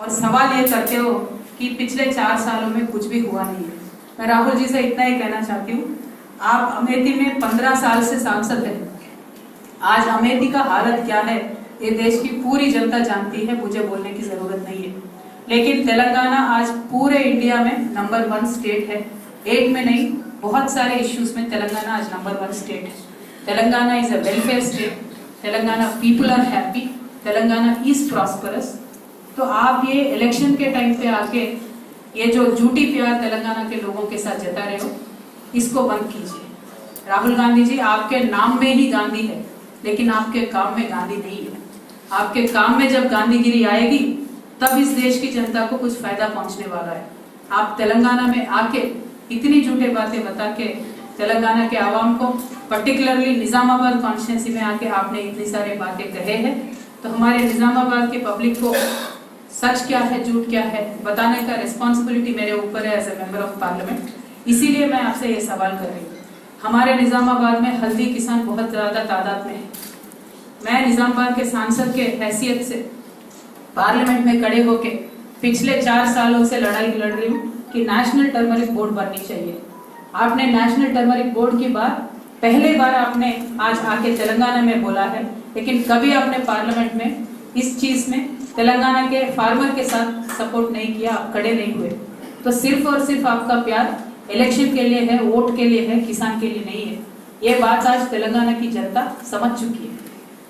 और सवाल ये करते हो कि पिछले 4 सालों में कुछ भी हुआ नहीं है। मैं राहुल जी से इतना ही कहना चाहती हूँ, आप अमेठी में 15 साल से सांसद हैं। आज अमेठी का हालत क्या है ये देश की पूरी जनता जानती है, मुझे बोलने की जरूरत नहीं है। लेकिन तेलंगाना आज पूरे इंडिया में नंबर 1 स्टेट है। एक में नहीं, बहुत सारे इश्यूज में तेलंगाना आज नंबर 1 स्टेट है। Telangana is a welfare state, Telangana people are happy, Telangana is prosperous. तो आप ये इलेक्शन के टाइम पे आके ये जो झूठी प्यार तेलंगाना के लोगों के साथ जता रहे हो, इसको बंद कीजिए। राहुल गांधी जी, आपके नाम में ही गांधी है, लेकिन आपके काम में गांधी नहीं है। आपके काम में जब गांधीगिरी आएगी तब इस देश की जनता को कुछ फायदा पहुंचने वाला है। आप तेलंगाना में आके इतनी झूठे बातें बता के तेलंगाना के आवाम को, पर्टिकुलरली निजामाबाद कॉन्स्टिट्यूंसी में आके आपने इतनी सारी बातें कहे हैं, तो हमारे निजामाबाद के पब्लिक को सच क्या है झूठ क्या है बताने का रिस्पॉन्सिबिलिटी मेरे ऊपर है as a member of parliament. इसीलिए मैं आपसे ये सवाल कर रही हूँ। हमारे निजामाबाद में हल्दी किसान बहुत ज्यादा तादाद में है। मैं निजामाबाद के सांसद के हैसियत से पार्लियामेंट में खड़े होके पिछले 4 सालों से लड़ाई लड़ रही हूँ कि नेशनल टर्मरिक बोर्ड बननी चाहिए। आपने नेशनल टर्मरिक बोर्ड की बात पहले बार आपने आज आके तेलंगाना में बोला है, लेकिन कभी आपने पार्लियामेंट में इस चीज में तेलंगाना के फार्मर के साथ सपोर्ट नहीं किया, आप खड़े नहीं हुए। तो सिर्फ और सिर्फ आपका प्यार इलेक्शन के लिए है, वोट के लिए है, किसान के लिए नहीं है। ये बात आज तेलंगाना की जनता समझ चुकी है।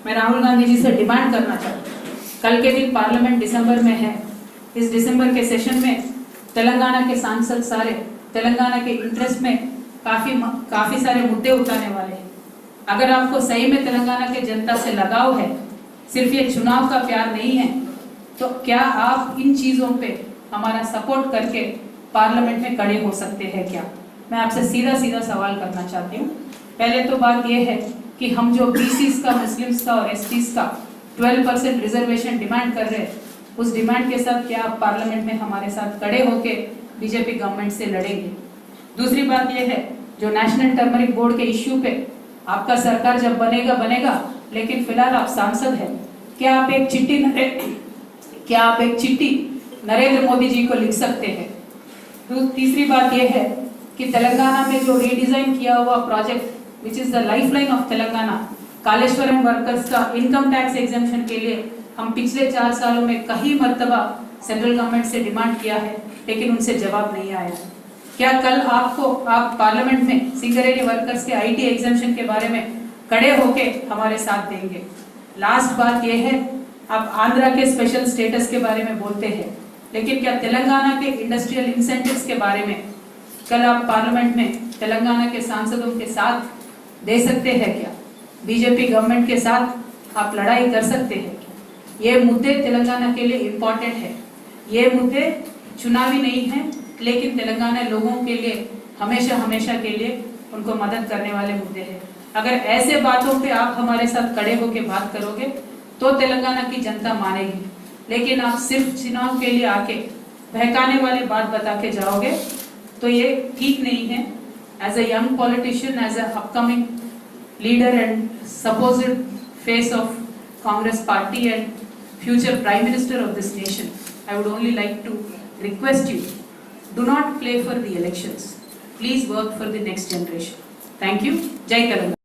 मैं राहुल गांधी जी से डिमांड करना चाहती हूँ, कल के दिन पार्लियामेंट दिसंबर में है, इस दिसंबर के सेशन में तेलंगाना के सांसद सारे तेलंगाना के इंटरेस्ट में काफी सारे मुद्दे उठाने वाले हैं। अगर आपको सही में तेलंगाना के जनता से लगाव है, सिर्फ ये चुनाव का प्यार नहीं है, तो क्या आप इन चीजों पे हमारा सपोर्ट करके पार्लियामेंट में खड़े हो सकते हैं क्या? मैं आपसे सीधा सीधा सवाल करना चाहती हूँ। पहले तो बात यह है कि हम जो बीसीस का, मुस्लिम्स का और एसटीज का 12% रिजर्वेशन डिमांड कर रहे हैं, उस डिमांड के साथ क्या आप पार्लियामेंट में हमारे साथ खड़े होके बीजेपी गवर्नमेंट से लड़ेंगे? दूसरी बात यह है, जो नेशनल टर्मरिक बोर्ड के इश्यू पे आपका सरकार जब बनेगा, लेकिन फिलहाल आप सांसद हैं, क्या आप एक चिट्ठी नरेंद्र मोदी जी को लिख सकते हैं? तीसरी बात यह है कि तेलंगाना में जो रीडिजाइन किया हुआ project which is the lifeline of Telangana, Kaleshwaram workers का इनकम टैक्स एग्जेम्पशन के लिए हम पिछले 4 सालों में कई मर्तबा सेंट्रल गवर्नमेंट से डिमांड किया है, लेकिन उनसे जवाब नहीं आया। क्या कल आप पार्लियामेंट में सिंगरेली वर्कर्स के आईटी एग्जेम्पशन के बारे में खड़े होके हमारे साथ देंगे? लास्ट बात यह है, आप आंध्रा के स्पेशल स्टेटस के बारे में बोलते हैं, लेकिन क्या तेलंगाना के इंडस्ट्रियल इंसेंटिव्स के बारे में कल आप पार्लियामेंट में तेलंगाना के सांसदों के साथ दे सकते हैं क्या? बीजेपी गवर्नमेंट के साथ आप लड़ाई कर सकते हैं क्या? ये मुद्दे तेलंगाना के लिए इम्पोर्टेंट है। ये मुद्दे चुनावी नहीं है, लेकिन तेलंगाना लोगों के लिए हमेशा के लिए उनको मदद करने वाले मुद्दे हैं। अगर ऐसे बातों पे आप हमारे साथ खड़े होकर बात करोगे तो तेलंगाना की जनता मानेगी, लेकिन आप सिर्फ चुनाव के लिए आके बहकाने वाले बात बता के जाओगे तो ये ठीक नहीं है। As a young politician, as a upcoming leader and supposed face of Congress party and future Prime Minister of this nation, I would only like to request you, do not play for the elections. Please work for the next generation. Thank you. Jai Telangana.